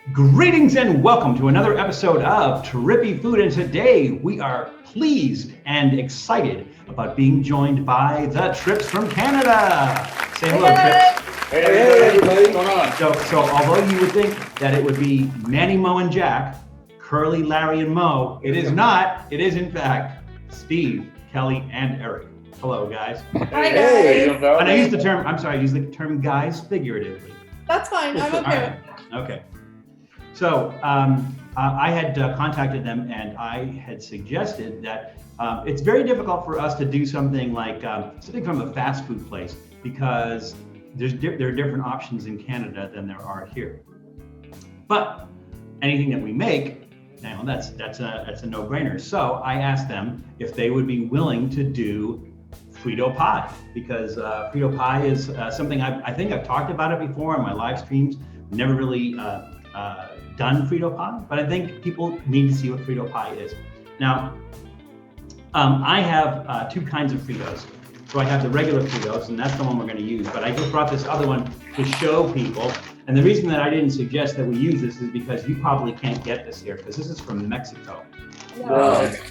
Greetings and welcome to another episode of Trippy Food, and today we are pleased and excited about being joined by the Trips from Canada. Say hello, Trips. Hey, everybody. What's going on? So although you would think that it would be Manny, Mo, and Jack, Curly, Larry, and Mo, it is not. It is in fact Steve, Kelly, and Eric. Hello, guys. Hi, guys. And I use the term guys figuratively. That's fine. I'm okay. Okay. So I had contacted them, and I had suggested that it's very difficult for us to do something like something from a fast food place because there are different options in Canada than there are here. But anything that we make, that's a no-brainer. So I asked them if they would be willing to do Frito pie, because Frito pie is something I think I've talked about it before on my live streams. Never really done Frito pie, but I think people need to see what Frito pie is. Now, I have two kinds of Fritos. So I have the regular Fritos, and that's the one we're going to use, but I just brought this other one to show people. And the reason that I didn't suggest that we use this is because you probably can't get this here, because this is from Mexico.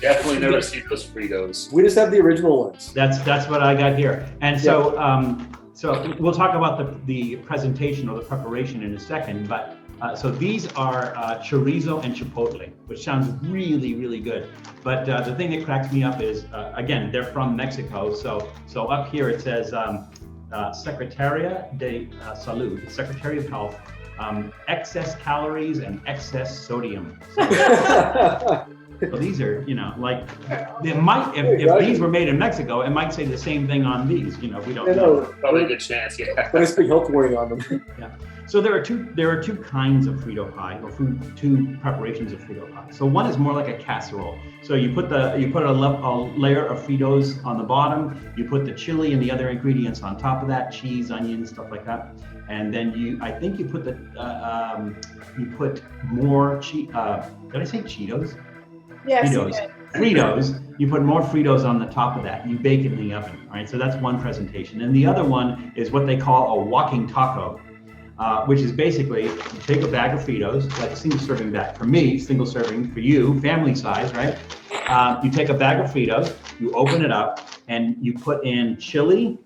Definitely never seen those Fritos. We just have the original ones. That's what I got here. And so so we'll talk about the presentation or the preparation in a second, but so these are chorizo and chipotle, which sounds really, really good. But the thing that cracks me up is, again, they're from Mexico. So up here it says Secretaria de Salud, Secretary of Health, excess calories and excess sodium. So these are, like, they might, if these were made in Mexico, it might say the same thing on these, we don't know. Probably a good chance, yeah. But it's big health warning on them. Yeah. So there are two kinds of Frito pie, or two preparations of Frito pie. So one is more like a casserole. So you put a layer of Fritos on the bottom, you put the chili and the other ingredients on top of that, cheese, onions, stuff like that. And then I think you put you put more did I say Cheetos? Yes. Fritos. You put more Fritos on the top of that. You bake it in the oven. All right. So that's one presentation. And the other one is what they call a walking taco, which is basically you take a bag of Fritos, like a single serving bag. For me, single serving. For you, family size, right? You take a bag of Fritos, you open it up, and you put in chili.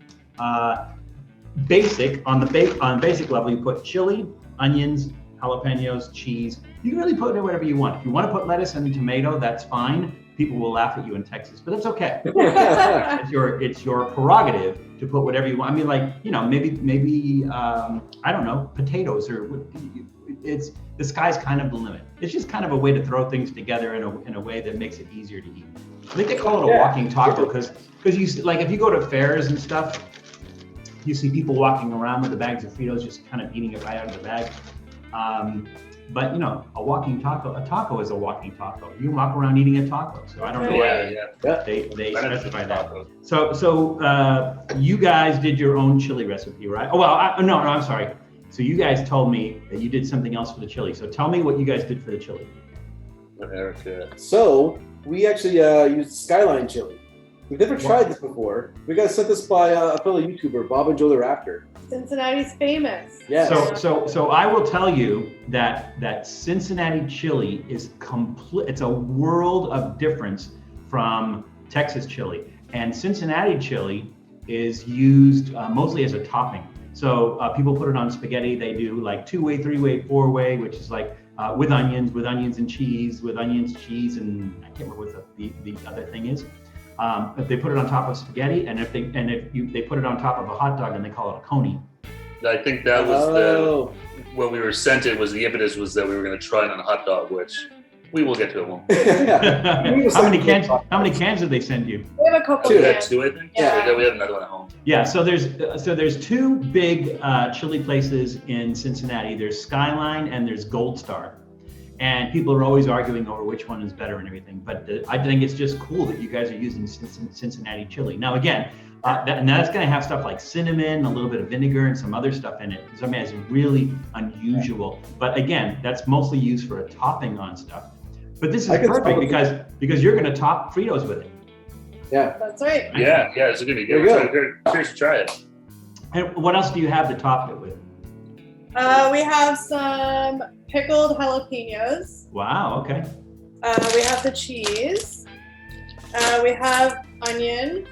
Basic on basic level, you put chili, onions, jalapenos, cheese. You can really put in whatever you want. If you want to put lettuce and tomato, that's fine. People will laugh at you in Texas, but that's okay. It's your prerogative to put whatever you want. I mean, maybe I don't know, potatoes, or the sky's kind of the limit. It's just kind of a way to throw things together in a way that makes it easier to eat. I think they call it a walking taco because you see, like, if you go to fairs and stuff, you see people walking around with the bags of Fritos, just kind of eating it right out of the bag. But a walking taco, a taco is a walking taco. You can walk around eating a taco. So I don't know why they specify that. So you guys did your own chili recipe, right? Oh, well, no, I'm sorry. So you guys told me that you did something else for the chili. So tell me what you guys did for the chili. So we actually used Skyline chili. We've never tried this before. We got sent this by a fellow YouTuber, Bob and Joe the Raptor. Cincinnati's famous. Yes. So I will tell you that Cincinnati chili is complete. It's a world of difference from Texas chili. And Cincinnati chili is used mostly as a topping. So people put it on spaghetti. They do like 2-way, 3-way, 4-way, which is like with onions and cheese, and I can't remember what the other thing is. If they put it on top of spaghetti, and if they put it on top of a hot dog, and they call it a coney. I think that was when we were sent it, was the impetus was that we were going to try it on a hot dog, which we will get to it one. How many cans did they send you? We have a couple. Two, I think. Yeah. We have another one at home. Yeah. So there's two big chili places in Cincinnati. There's Skyline and there's Gold Star. And people are always arguing over which one is better and everything. But I think it's just cool that you guys are using Cincinnati chili. Now, again, that's going to have stuff like cinnamon, a little bit of vinegar, and some other stuff in it. So, I mean, it's really unusual. But again, that's mostly used for a topping on stuff. But this is perfect because you're going to top Fritos with it. Yeah. That's right. Yeah, it's going to be good. Here's to try it. And what else do you have to top it with? We have some pickled jalapenos. Wow. Okay. We have the cheese. We have onion.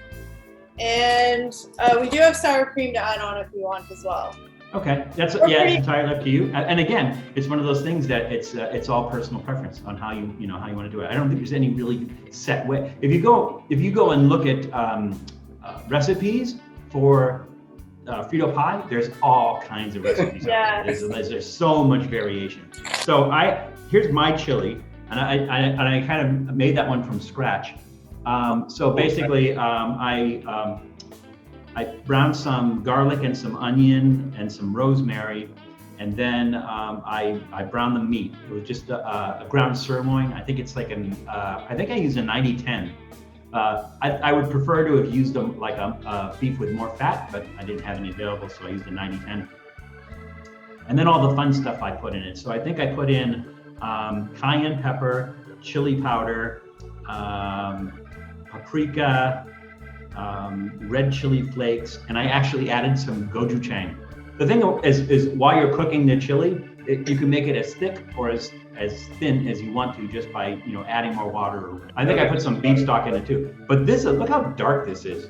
And we do have sour cream to add on if you want as well. Okay, it's entirely up to you. And again, it's one of those things that it's all personal preference on how you want to do it. I don't think there's any really set way. If you go and look at recipes for Frito pie, there's all kinds of recipes. Yes. There's so much variation. So here's my chili, and I kind of made that one from scratch. So basically, I browned some garlic and some onion and some rosemary, and then I browned the meat. It was just a ground sirloin. I think it's like I think I used a 90-10. I would prefer to have used a beef with more fat, but I didn't have any available, so I used a 90-10. And then all the fun stuff I put in it. So I think I put in cayenne pepper, chili powder, paprika, red chili flakes, and I actually added some gochujang. The thing is while you're cooking the chili, you can make it as thick or as thin as you want to just by adding more water. I think I put some beef stock in it too. But look how dark this is.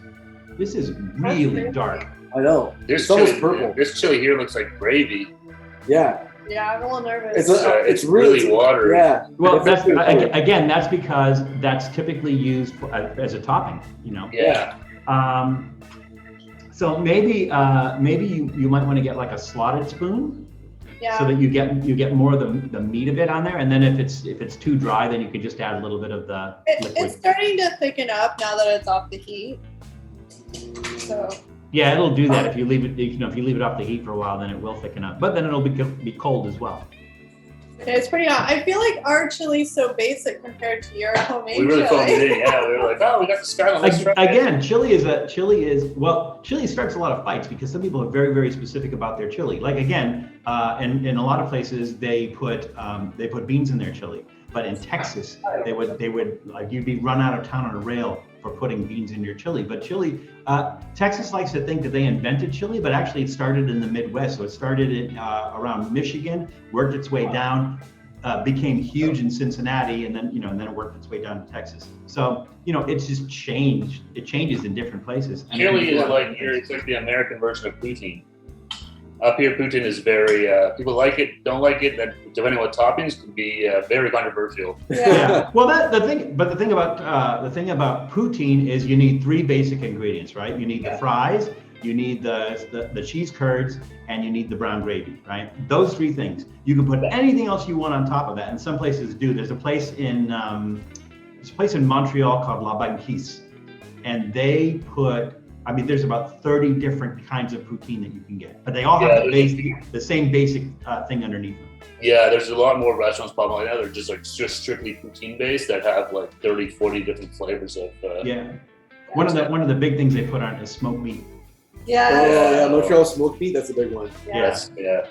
This is really dark. I know. This almost chili, purple. This chili here looks like gravy. Yeah. Yeah, I'm a little nervous. It's really watery. Yeah. Well, that's because that's typically used as a topping. Yeah. So maybe you might want to get like a slotted spoon, so that you get more of the meat of it on there, and then if it's too dry, then you could just add a little bit of the liquid. It's starting to thicken up now that it's off the heat. So. Yeah, it'll do that if you leave it. If you leave it off the heat for a while, then it will thicken up. But then it'll be cold as well. It's pretty hot. I feel like our chili's so basic compared to your homemade We really chili. phoned it in. Yeah, we were like, oh, we got the skyline. Let's try it. Again, chili starts a lot of fights because some people are very, very specific about their chili. Like again, in a lot of places they put beans in their chili, but in Texas they would like you'd be run out of town on a rail for putting beans in your chili. But Texas likes to think that they invented chili, but actually it started in the Midwest. So it started around Michigan, worked its way down, became huge in Cincinnati, and then it worked its way down to Texas. So it's just changed. It changes in different places. Chili is it's like the American version of poutine. Up here, poutine is very people like it, don't like it. That depending on what toppings can be very controversial. Yeah. Well, the thing about poutine is you need three basic ingredients, right? You need the fries, you need the cheese curds, and you need the brown gravy, right? Those three things. You can put anything else you want on top of that, and some places do. There's a place in Montreal called La Banquise, and they put. There's about 30 different kinds of poutine that you can get, but they all have the same basic thing underneath them. Yeah, there's a lot more restaurants probably now. They're just strictly poutine based that have like 30, 40 different flavors of. One of the big things they put on is smoked meat. Yeah. Oh yeah, Montreal smoked meat. That's a big one. Yes. Yeah.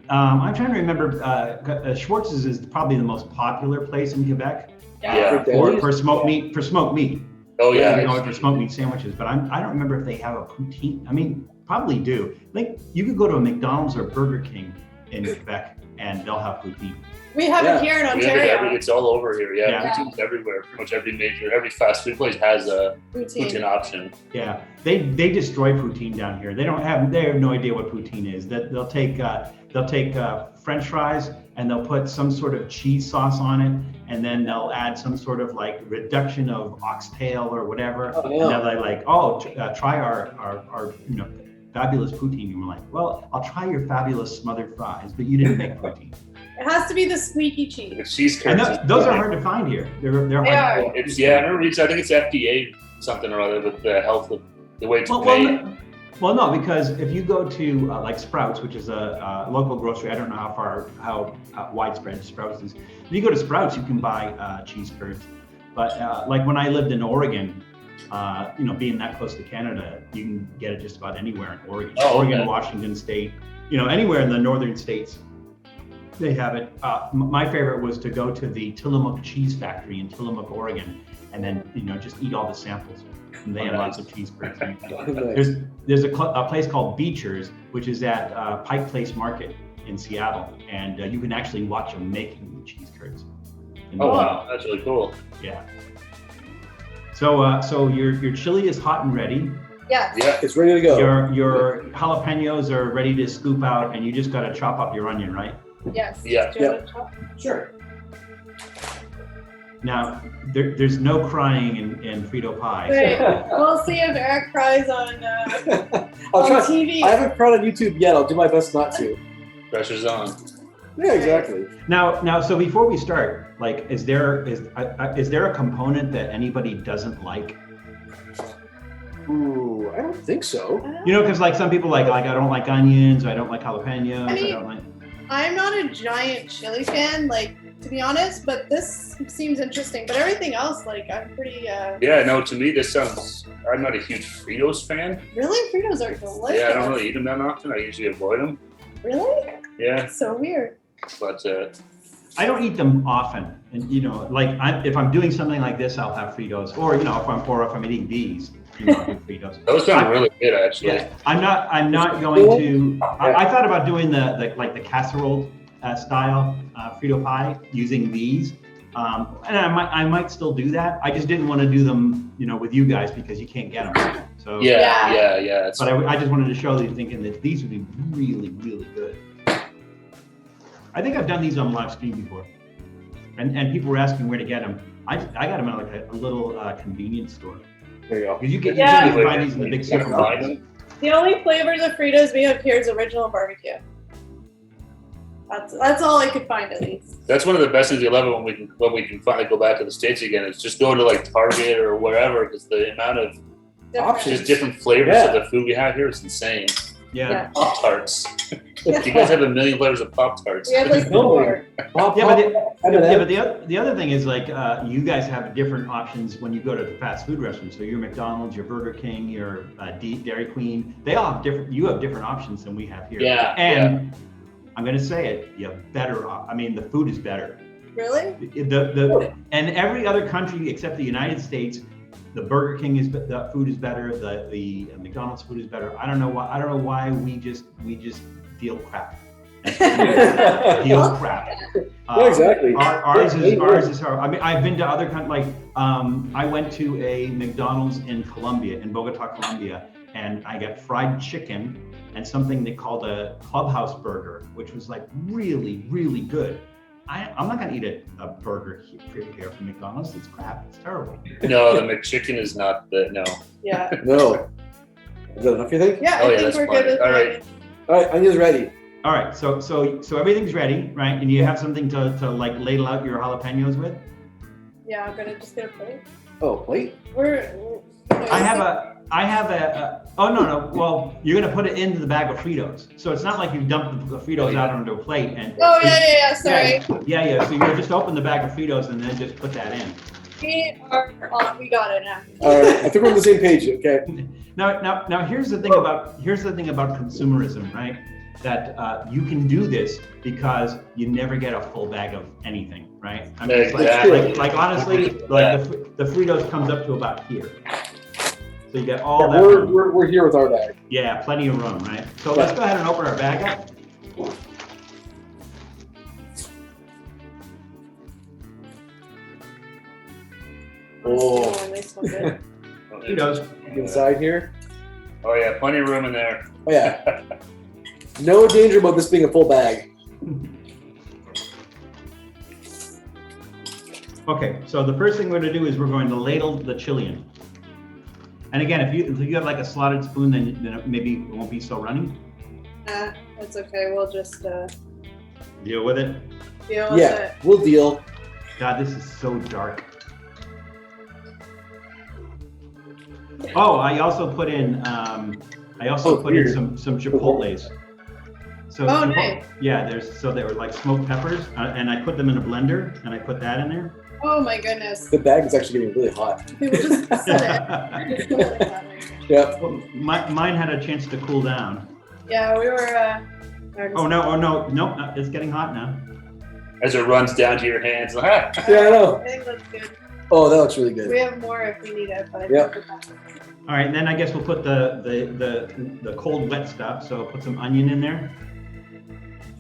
I'm trying to remember. Schwartz's is probably the most popular place in Quebec. Yeah. For smoked meat. Oh yeah. For smoked meat sandwiches, but I don't remember if they have a poutine. Probably do. Like you could go to a McDonald's or Burger King in Quebec and they'll have poutine. We have it here in Ontario. It's all over here. Yeah. Poutine's everywhere. Pretty much every fast food place has a poutine option. Yeah, they destroy poutine down here. They have no idea what poutine is. That they'll take French fries and they'll put some sort of cheese sauce on it, and then they'll add some sort of like reduction of oxtail or whatever. And they're like, try our fabulous poutine. And we're like, well, I'll try your fabulous smothered fries, but you didn't make poutine. It has to be the squeaky cheese. The cheese And curds. those are hard to find here. They're hard. I remember I think it's FDA something or other with the health of the way it's made. Well, no, because if you go to like Sprouts, which is a local grocery, I don't know how widespread Sprouts is. If you go to Sprouts, you can buy cheese curds. But like when I lived in Oregon, being that close to Canada, you can get it just about anywhere in Oregon. Oregon, Washington State, anywhere in the northern states, they have it. My favorite was to go to the Tillamook Cheese Factory in Tillamook, Oregon. and then just eat all the samples. And they have lots of cheese curds. Nice. There's a place called Beecher's, which is at Pike Place Market in Seattle, and you can actually watch them making the cheese curds. Oh wow, that's really cool. Yeah. So your chili is hot and ready. Yes. Yeah. It's ready to go. Your jalapenos are ready to scoop out, and you just got to chop up your onion, right? Yes. Yeah. Do you want to chop? Sure. Now, there's no crying in Frito pie. Wait, we'll see if Eric cries on I'll try. TV. I haven't cried on YouTube yet. I'll do my best not to. Pressure's on. Yeah, exactly. Now, so before we start, like, is there a component that anybody doesn't like? Ooh, I don't think so. Because like some people like I don't like onions, or I don't like jalapenos, I mean, I don't like. I'm not a giant chili fan, like, to be honest, but this seems interesting. But everything else, like, I'm pretty. Yeah, no, to me this sounds. I'm not a huge Fritos fan. Really, Fritos are delicious. Yeah, I don't really eat them that often. I usually avoid them. Really? Yeah, That's so weird. but I don't eat them often, and if I'm doing something like this, I'll have Fritos, or if I'm eating these, I'll do Fritos. those sound really good actually. Yeah, I'm not going to. I thought about doing the casserole style Frito pie using these, and I might still do that. I just didn't want to do them, with you guys because you can't get them. So Yeah. It's, But I just wanted to show you, thinking that these would be really, really good. I think I've done these on live stream before, and people were asking where to get them. I got them at like a little convenience store. There you go. Because you can find these in the big You can find supermarkets. them. The only flavors of Fritos we have here is original barbecue. That's all I could find at least. That's one of the best things. I love it when we can finally go back to the States again. It's just go to like Target or wherever, because the amount of Options. just different flavors of the food we have here is insane. Yeah. Pop Tarts. You guys have a million flavors of Pop Tarts. We have like 4. But the other thing is, like, you guys have different options when you go to the fast food restaurants. So your McDonald's, your Burger King, your Dairy Queen, they all have different. You have different options than we have here. Yeah. And I'm going to say it. You have better. I mean, the food is better. Really? And every other country except the United States, the Burger King the food is better. The McDonald's food is better. I don't know why we just deal crap. Deal crap. Yeah, exactly. Ours is hard. I mean, I've been to other countries. Like, I went to a McDonald's in Bogota, Colombia, and I got fried chicken and something they called a clubhouse burger, which was like really, really good. I'm not gonna eat a burger here from McDonald's. It's crap. It's terrible. No, the McChicken is not no. Yeah. No. Is that enough, you think? Yeah, Oh, I yeah, think that's we're fine. good with All right. All right, Anya's ready. All right, so everything's ready, right? And you have something to like ladle out your jalapenos with. Yeah, I'm gonna just get a plate. Oh, plate? I have a. Oh no. Well, you're gonna put it into the bag of Fritos, so it's not like you dump the Fritos out onto a plate and. Oh yeah. Sorry. Yeah. So you just open the bag of Fritos and then just put that in. We are on. We got it now. All right, I think we're on the same page. Okay. Now here's the thing about consumerism, right? That you can do this because you never get a full bag of anything, right? I mean, Exactly. like honestly, like the Fritos comes up to about here. So you get all that. We're here with our bag. Yeah, plenty of room, right? So let's go ahead and open our bag up. Oh. This one good. Fritos. Inside here. Oh yeah, plenty of room in there. Oh yeah. No danger about this being a full bag. Okay, so the first thing we're going to do is we're going to ladle the chili in. And again, if you have like a slotted spoon, then maybe it won't be so runny. That's okay. We'll just Deal with it. deal with Yeah, it. we'll deal. God, this is so dark. Oh, I also put in Weird. some chipotles. So Oh, nice. yeah, they were like smoked peppers, and I put them in a blender, and I put that in there. Oh my goodness. The bag is actually getting really hot. People just set it. Yeah. Well, mine had a chance to cool down. Yeah, we were. Oh no, it's getting hot now. As it runs down to your hands. Yeah, I know. I think that's good. Oh, that looks really We good. have more if we need it, but I Yep. think we're fine. All right, then I guess we'll put the cold wet stuff. So put some onion in there.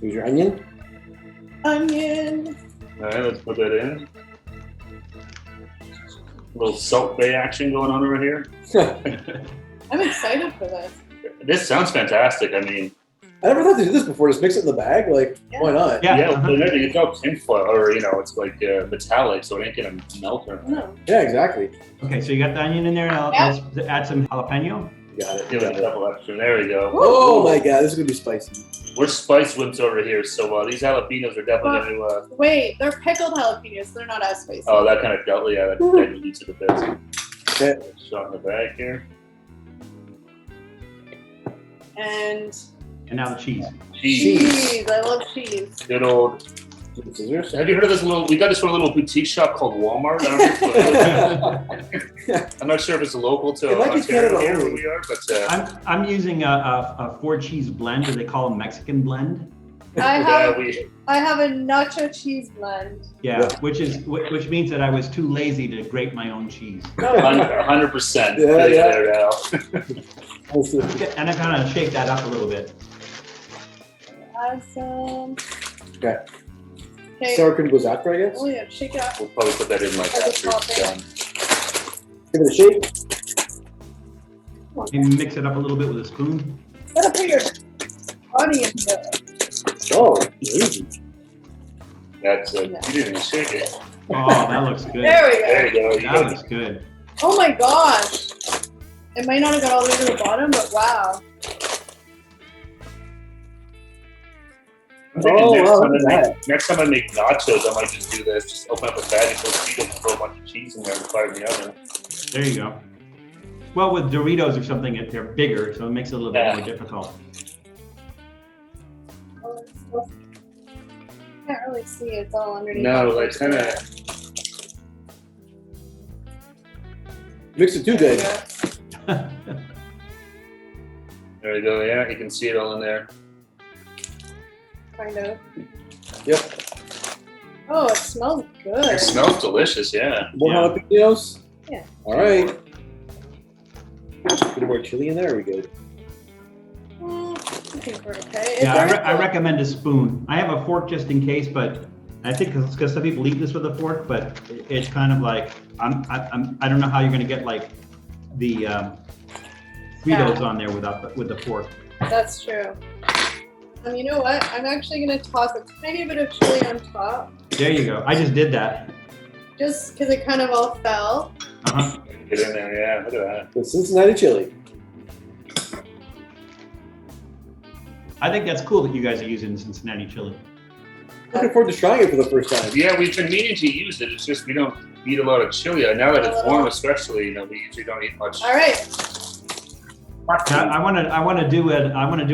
Here's your onion. Onion. All right, let's put that in. A little Salt Bay action going on over here. I'm excited for this. This sounds fantastic. I mean, I never thought to do this before. Just mix it in the bag. Like, Yeah. why not? Yeah. yeah, uh-huh. but it's all tinfoil, or it's like metallic, so it ain't gonna melt or. No. Yeah, exactly. Okay, so you got the onion in there. Now Yeah. let's add some jalapeno. Got it. Give it a couple extra. There we go. Oh my god, this is gonna be spicy. We're spice wimps over here, so these jalapenos are definitely gonna. Wait, they're pickled jalapenos. They're not as spicy. Oh, that kind of that dilutes it a bit. Okay. Shot in the bag here. And And now the cheese. Cheese. cheese. I love cheese. Good old. Scissors. Have you heard of this little? We got this from a little boutique shop called Walmart. I don't know if I'm not sure if it's local to It might be Ontario Canada here where only. we are, but I'm using a 4-cheese blend, or they call them Mexican blend. I yeah, have we. I have a nacho cheese blend. Yeah, Yeah. which means that I was too lazy to grate my own cheese. 100%. Yeah, yeah. There now. And I kind of shake that up a little bit. Add some. Okay. Okay. Sour cream goes after, I guess. Oh yeah, shake it up. We'll probably put that in like As a after it's topping. done. Give it a shake. Maybe mix it up a little bit with a spoon. Gotta put your onion there. Oh, easy. That's you didn't even shake it. Oh, that looks good. There we go. There you go. You That got looks good. Oh my gosh. It might not have got all the way to the bottom, but wow. I'm thinking Oh, next, wow, time look at next time I make nachos, I might just do this. Just open up a bag and put Frito and throw a bunch of cheese in there and fire it in the oven. There you go. Well, with Doritos or something, they're bigger, so it makes it a little bit Yeah. more difficult. Can't really see it. It's all underneath. No, like kind of. Mix it too good. There we go. Yeah, you can see it all in there. Kind of. Yep. Oh, it smells good. It smells delicious. Yeah. More Yeah. jalapenos? Yeah. All right. Put more chili in there. Are we good? I think we're okay. Yeah, It's I recommend a spoon. I have a fork just in case, but I think because some people eat this with a fork, but it's kind of like I don't know how you're gonna get like the Fritos on there with the fork. That's true. You know what? I'm actually gonna toss a tiny bit of chili on top, There you go. I just did that. just because it kind of all fell. Uh-huh. Get in there. Yeah. Look at that. The Cincinnati chili. I think that's cool that you guys are using Cincinnati chili. Looking forward to trying it for the first time. Yeah, we've been meaning to use it. It's just we don't eat a lot of chili. Now that it's warm, especially, we usually don't eat much. All right. Now, I want to do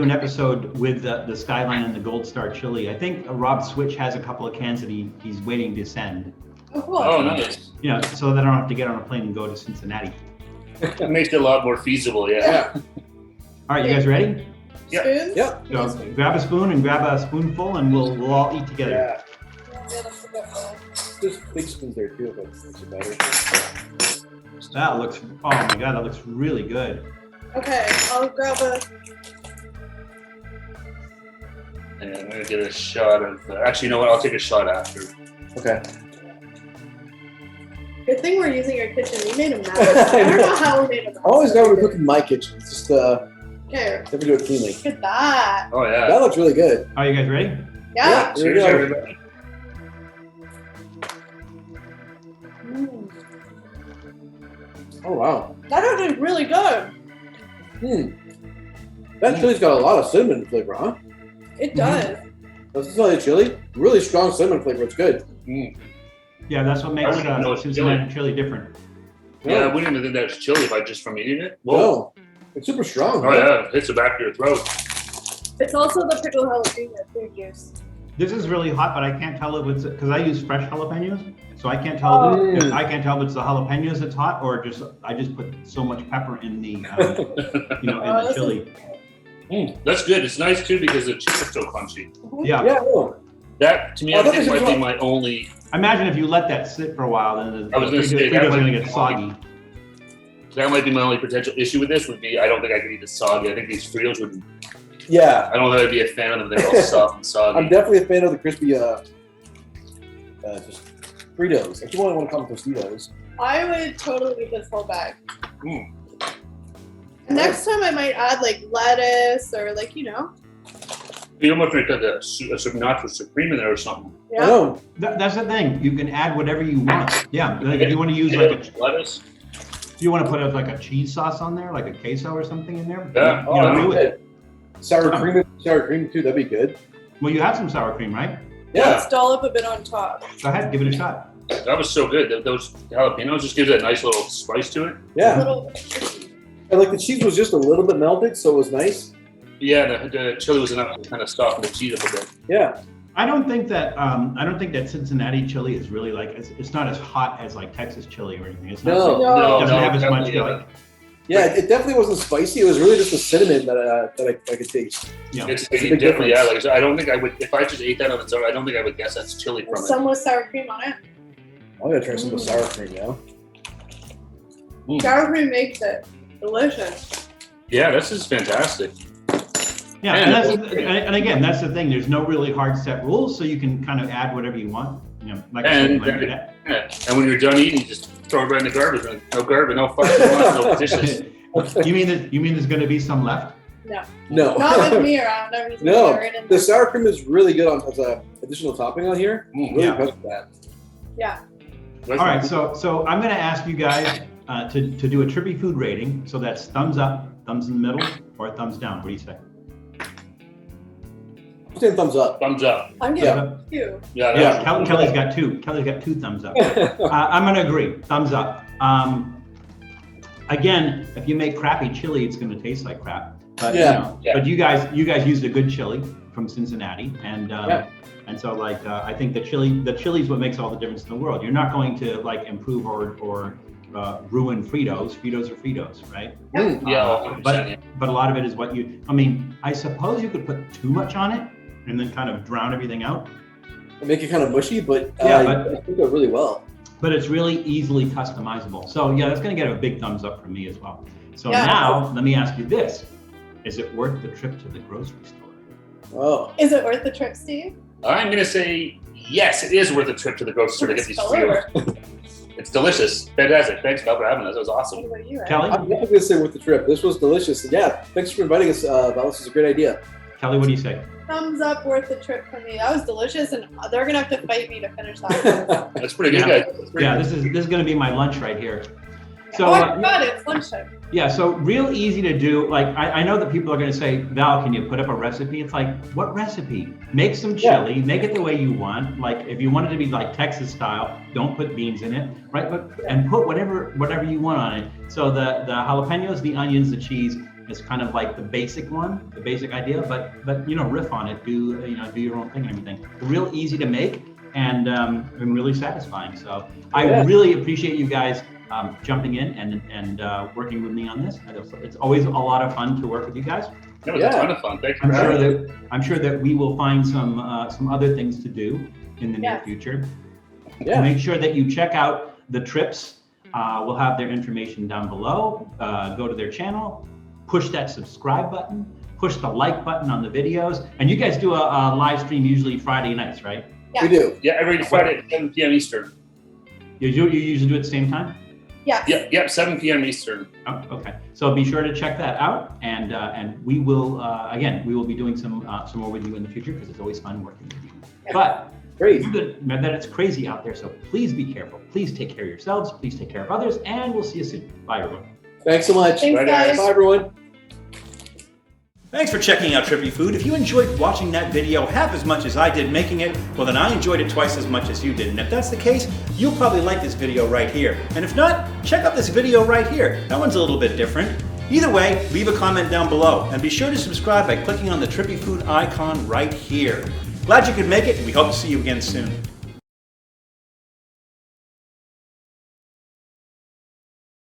an episode with the Skyline and the Gold Star chili. I think Rob Switch has a couple of cans that he's waiting to send. Oh, cool. Oh, nice. So that I don't have to get on a plane and go to Cincinnati. It makes it a lot more feasible. Yeah. All right, you guys ready? Yeah. Spoons? Yep. So grab a spoon and grab a spoonful, and we'll all eat together. Yeah. Yeah, that's a good one. There's big spoons there too. If that's better. That looks. Oh my god, that looks really good. Okay, I'll grab a. And I'm gonna get a shot of. Actually, you know what? I'll take a shot after. Okay. Good thing we're using your kitchen. We made a mess. I don't know how we made a mess. I always got to cook in my kitchen. It's just Okay, never do it cleanly. look at that. Oh yeah. That looks really good. Are you guys ready? Yeah. Here we Cheers, go. everybody. Mm. Oh wow. That is really good. That chili's got a lot of cinnamon flavor, huh? It does. That's Cincinnati chili. Really strong cinnamon flavor. It's good. Mm. Yeah, that's what makes I wouldn't know it's Cincinnati chili different. Yeah, I wouldn't even think that's chili if I just from eating it. Whoa. No, it's super strong. Oh yeah, it hits the back of your throat. It's also the pickled jalapeno food juice. This is really hot, but I can't tell if it's because I use fresh jalapenos, so I can't tell. If I can't tell if it's the jalapenos that's hot or just I just put so much pepper in the in the chili. That's good. It's nice too because the cheese is so crunchy. Yeah. Yeah. No. That to me, I think might be my only. Imagine if you let that sit for a while, then the I was going to say Frito's going to get soggy. That might be my only potential issue with this. Would be I don't think I could eat it soggy. I think these Fritos would. Yeah. I don't know if I'd be a fan of them. They're all soft and soggy. I'm definitely a fan of the crispy just Fritos. If you want to call them Tostitos. I would totally eat this whole bag. Mm. And next time I might add like lettuce or like, you know. You almost make like a nacho supreme in there or something. Yeah. I know. That's the thing. You can add whatever you want. Yeah. Like if you want to use like a lettuce. if you want to put like a cheese sauce on there, like a queso or something in there. Yeah. You know, do it. Sour cream too. That'd be good. Well, you have some sour cream, right? Yeah. Let's dollop a bit on top. Go ahead, give it a shot. That was so good. Those jalapenos just gives it a nice little spice to it. Yeah. Little, And like the cheese was just a little bit melted, so it was nice. Yeah, the chili was enough to kind of soften the cheese up a bit. Yeah. I don't think that Cincinnati chili is really like it's not as hot as like Texas chili or anything. It's not No. like, No. it doesn't have as much definitely, like Yeah, it definitely wasn't spicy. It was really just the cinnamon that I could taste. you know. It's a big different. Yeah, difference. like I don't think I would if I just ate that on its own. I don't think I would guess that's chili from it. some with sour cream on it. I'm gonna try some of the sour cream now. Sour cream makes it delicious. Yeah, this is fantastic. Yeah, and again, that's the thing. There's no really hard set rules, so you can kind of add whatever you want. You know, like I And said, like yeah. And when you're done eating, you just throw it right in the garbage. Like, no garbage, no fucking no dishes. you mean there's going to be some left? No. Not with me around. I'm just No. gonna throw it in The there. sour cream is really good on as a additional topping on here. Really Yeah. impressed with that. Yeah. All right, so I'm going to ask you guys to do a Trippy food rating. So that's thumbs up, thumbs in the middle, or thumbs down. What do you say? I'm saying thumbs up. Thumbs up. I'm Yeah. getting two. Yeah. Yeah, Kelly's got two. Kelly's got two thumbs up. I'm going to agree. Thumbs up. Again, if you make crappy chili, it's going to taste like crap. But Yeah. you know, Yeah. but you guys used a good chili from Cincinnati, and Yeah. and so like I think the chili is what makes all the difference in the world. You're not going to like improve or ruin Fritos. Fritos are Fritos, right? Mm. Yeah, But a lot of it is what you. I mean, I suppose you could put too much on it and then kind of drown everything out. Make it kind of mushy, but Yeah, I think it really well. But it's really easily customizable. So yeah, that's going to get a big thumbs up from me as well. So Yeah. now let me ask you this: is it worth the trip to the grocery store? Oh. Is it worth the trip, Steve? I'm gonna say yes. It is worth a trip to the grocery store to get these Fritos. It's delicious. Fantastic. Thanks, Val, for having us. That was awesome. What do you Kelly, I'm definitely gonna say with the trip. This was delicious. And yeah, thanks for inviting us, Val. This is a great idea. Kelly, what do you say? Thumbs up, worth the trip for me. That was delicious, and they're gonna have to fight me to finish that. That's pretty good, Yeah. guys. That's pretty Yeah, good. this is going to be my lunch right here. So oh, I forgot it's lunchtime. yeah, so real easy to do. Like I know that people are going to say, Val, can you put up a recipe? It's like, what recipe? Make some chili, make it the way you want. Like if you want it to be like Texas style, don't put beans in it, right? And put whatever you want on it. So the jalapenos, the onions, the cheese is kind of like the basic one, the basic idea. But you know, riff on it. Do your own thing and everything. Real easy to make and really satisfying. So I really appreciate you guys jumping in and working with me on this. It's always a lot of fun to work with you guys. That was a ton of fun. Thank you for having us. I'm sure that we will find some other things to do in the near Yes. future. Yeah. Make sure that you check out the trips. We'll have their information down below. Go to their channel, push that subscribe button, push the like button on the videos. And you guys do a live stream usually Friday nights, right? Yeah. We do. Yeah, every Friday at 7 p.m. Eastern. You usually do it at the same time? Yes. Yep, 7 p.m. Eastern. Oh, okay. So be sure to check that out, and we will we will be doing some more with you in the future because it's always fun working with you. Yeah. But Great. remember that it's crazy out there, so please be careful. Please take care of yourselves. Please take care of others, and we'll see you soon. Bye, everyone. Thanks so much. Thanks, Bye, guys. guys. Bye, everyone. Thanks for checking out Trippy Food. If you enjoyed watching that video half as much as I did making it, well then I enjoyed it twice as much as you did. And if that's the case, you'll probably like this video right here. And if not, check out this video right here. That one's a little bit different. Either way, leave a comment down below. And be sure to subscribe by clicking on the Trippy Food icon right here. Glad you could make it, and we hope to see you again soon.